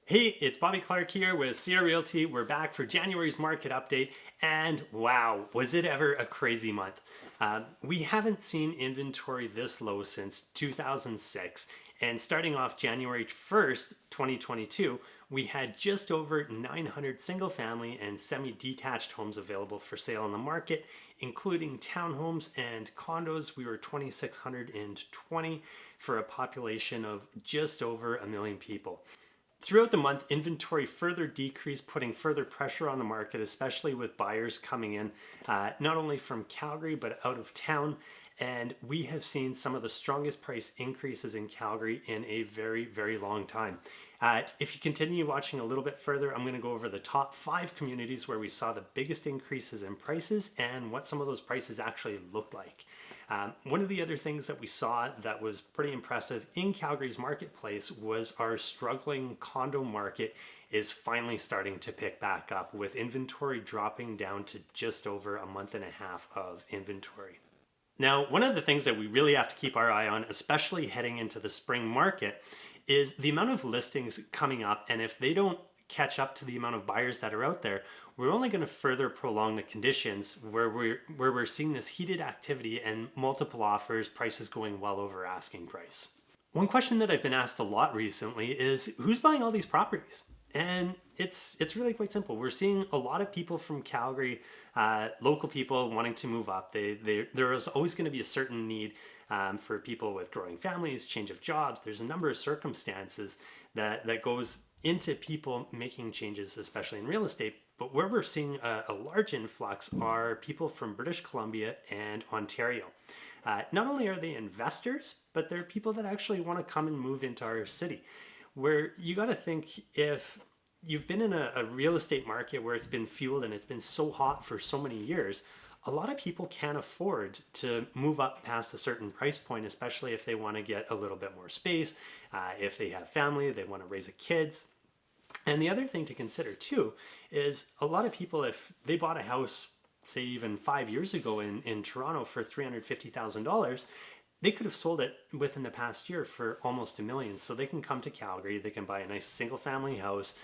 Hey, it's Bobby Clark here with CR Realty. We're back for January's market update, and wow, was it ever a crazy month. We haven't seen inventory this low since 2006, and starting off January 1st, 2022, we had just over 900 single family and semi-detached homes available for sale on the market, including townhomes and condos. We were 2,620 for a population of just over a million people. Throughout the month, inventory further decreased, putting further pressure on the market, especially with buyers coming in, not only from Calgary, but out of town. And we have seen some of the strongest price increases in Calgary in a very, very long time. If you continue watching a little bit further, I'm going to go over the top 5 communities where we saw the biggest increases in prices and what some of those prices actually look like. One of the other things that we saw that was pretty impressive in Calgary's marketplace was our struggling condo market is finally starting to pick back up, with inventory dropping down to just over a month and a half of inventory. Now, one of the things that we really have to keep our eye on, especially heading into the spring market, is the amount of listings coming up, and if they don't catch up to the amount of buyers that are out there, we're only going to further prolong the conditions where we're seeing this heated activity and multiple offers, prices going well over asking price. One question that I've been asked a lot recently is who's buying all these properties? And it's really quite simple. We're seeing a lot of people from Calgary, local people wanting to move up. There is always going to be a certain need for people with growing families, change of jobs. There's a number of circumstances that goes into people making changes, especially in real estate. But where we're seeing a large influx are people from British Columbia and Ontario. Not only are they investors, but they're people that actually want to come and move into our city. Where you got to think, if you've been in a real estate market where it's been fueled and it's been so hot for so many years, a lot of people can't afford to move up past a certain price point, especially if they want to get a little bit more space, if they have family, they want to raise kids. And the other thing to consider too is a lot of people, if they bought a house, say even 5 years ago in Toronto for $350,000, they could have sold it within the past year for almost $1 million. So they can come to Calgary, they can buy a nice single family house,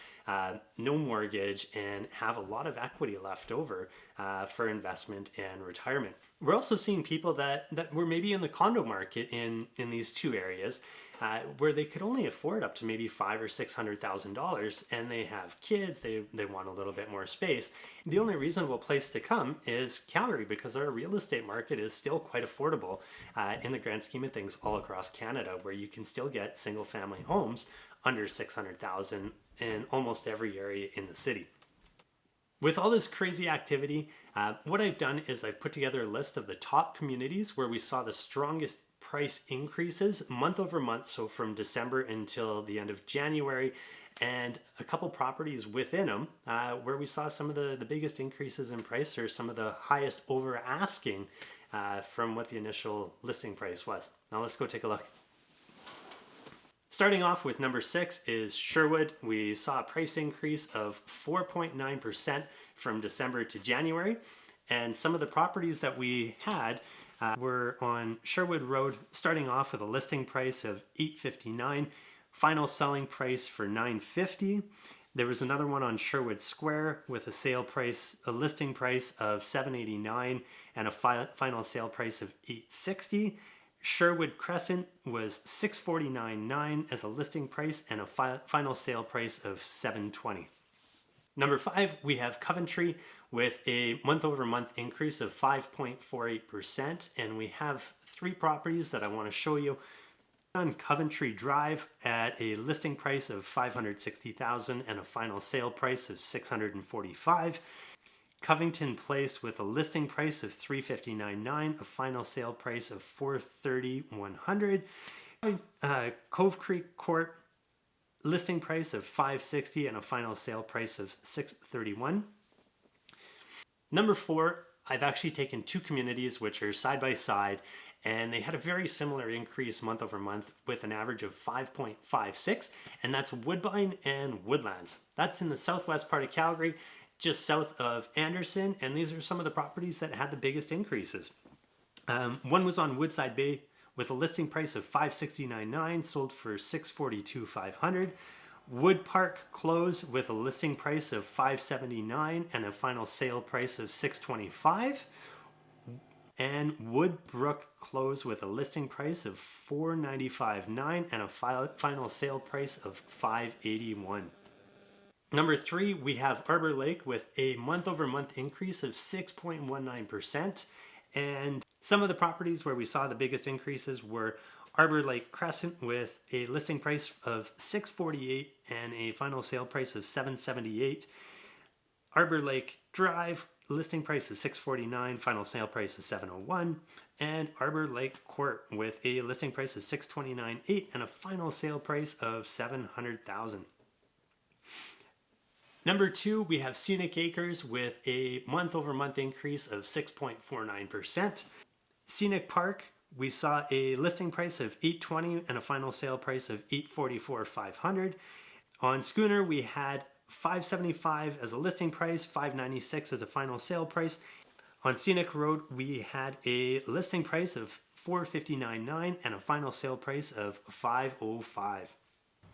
no mortgage, and have a lot of equity left over for investment and retirement. We're also seeing people that were maybe in the condo market in these two areas where they could only afford up to maybe $500,000 or $600,000, and they have kids, they want a little bit more space. The only reasonable place to come is Calgary, because our real estate market is still quite affordable in the grand scheme of things all across Canada, where you can still get single family homes under $600,000 in almost every area in the city. With all this crazy activity, what I've done is I've put together a list of the top communities where we saw the strongest price increases month over month, so from December until the end of January, and a couple properties within them where we saw some of the biggest increases in price, or some of the highest over asking from what the initial listing price was. Now let's go take a look. Starting off with number 6 is Sherwood. We saw a price increase of 4.9% from December to January. And some of the properties that we had were on Sherwood Road, starting off with a listing price of $859, final selling price for $950. There was another one on Sherwood Square with a listing price of $789 and a final sale price of $860. Sherwood Crescent was $649.9 as a listing price and a final sale price of $720. Number 5, we have Coventry with a month-over-month increase of 5.48%, and we have 3 properties that I want to show you. On Coventry Drive at a listing price of $560,000 and a final sale price of $645. Covington Place with a listing price of $359.9, a final sale price of $430,100. Cove Creek Court, listing price of $560 and a final sale price of $631. Number 4, I've actually taken 2 communities which are side by side, and they had a very similar increase month over month with an average of 5.56, and that's Woodbine and Woodlands. That's in the southwest part of Calgary, just south of Anderson, and these are some of the properties that had the biggest increases. One was on Woodside Bay with a listing price of $569.9, sold for $642,500. Wood Park closed with a listing price of $579 and a final sale price of $625. And Woodbrook closed with a listing price of $495.9 and a final sale price of $581. Number 3, we have Arbor Lake with a month-over-month increase of 6.19%. And some of the properties where we saw the biggest increases were Arbor Lake Crescent with a listing price of $648 and a final sale price of $778. Arbor Lake Drive, listing price is $649, final sale price is $701. And Arbor Lake Court with a listing price of $629.8 and a final sale price of $700,000. Number 2, we have Scenic Acres with a month-over-month increase of 6.49%. Scenic Park, we saw a listing price of $820 and a final sale price of $844,500. On Schooner, we had $575 as a listing price, $596 as a final sale price. On Scenic Road, we had a listing price of $459.9 and a final sale price of $505.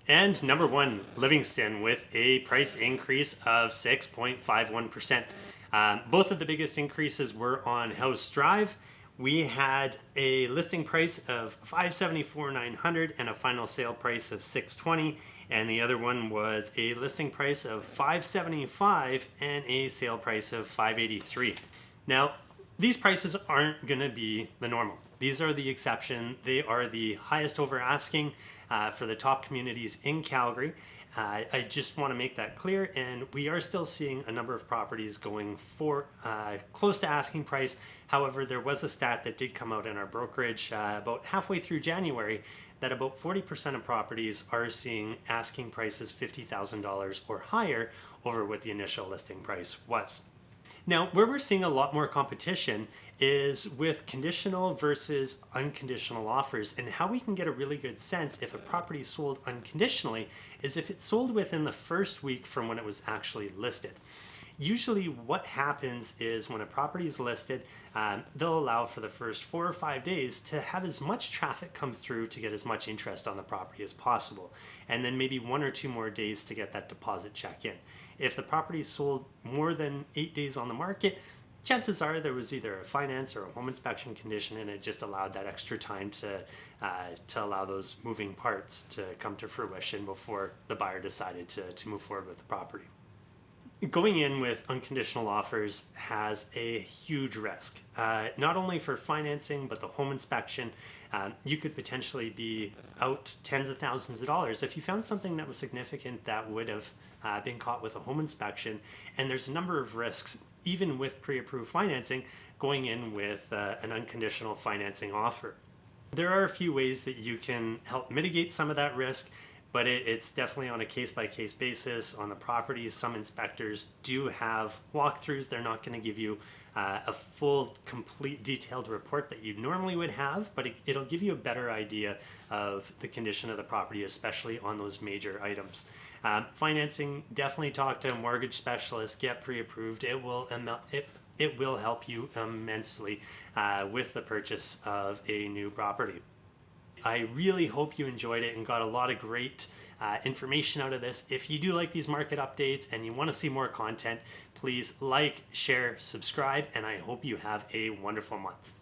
And number 1, Livingston with a price increase of 6.51%. Both of the biggest increases were on House Drive. We had a listing price of $574,900 and a final sale price of $620, and the other one was a listing price of $575 and a sale price of $583. Now, these prices aren't going to be the normal. These are the exception. They are the highest over asking for the top communities in Calgary. I just want to make that clear, and we are still seeing a number of properties going for close to asking price. However, there was a stat that did come out in our brokerage about halfway through January that about 40% of properties are seeing asking prices $50,000 or higher over what the initial listing price was. Now, where we're seeing a lot more competition is with conditional versus unconditional offers, and how we can get a really good sense if a property is sold unconditionally is if it's sold within the first week from when it was actually listed. Usually what happens is when a property is listed, they'll allow for the first 4 or 5 days to have as much traffic come through to get as much interest on the property as possible, and then maybe 1 or 2 more days to get that deposit check in. If the property is sold more than 8 days on the market, chances are there was either a finance or a home inspection condition, and it just allowed that extra time to allow those moving parts to come to fruition before the buyer decided to move forward with the property. Going in with unconditional offers has a huge risk, not only for financing, but the home inspection. You could potentially be out tens of thousands of dollars if you found something that was significant that would have been caught with a home inspection. And there's a number of risks, even with pre-approved financing, going in with an unconditional financing offer. There are a few ways that you can help mitigate some of that risk, but it's definitely on a case-by-case basis on the properties. Some inspectors do have walkthroughs. They're not going to give you a full, complete, detailed report that you normally would have, but it'll give you a better idea of the condition of the property, especially on those major items. Financing, definitely talk to a mortgage specialist, get pre-approved. It will help you immensely with the purchase of a new property. I really hope you enjoyed it and got a lot of great information out of this. If you do like these market updates and you want to see more content, please like, share, subscribe, and I hope you have a wonderful month.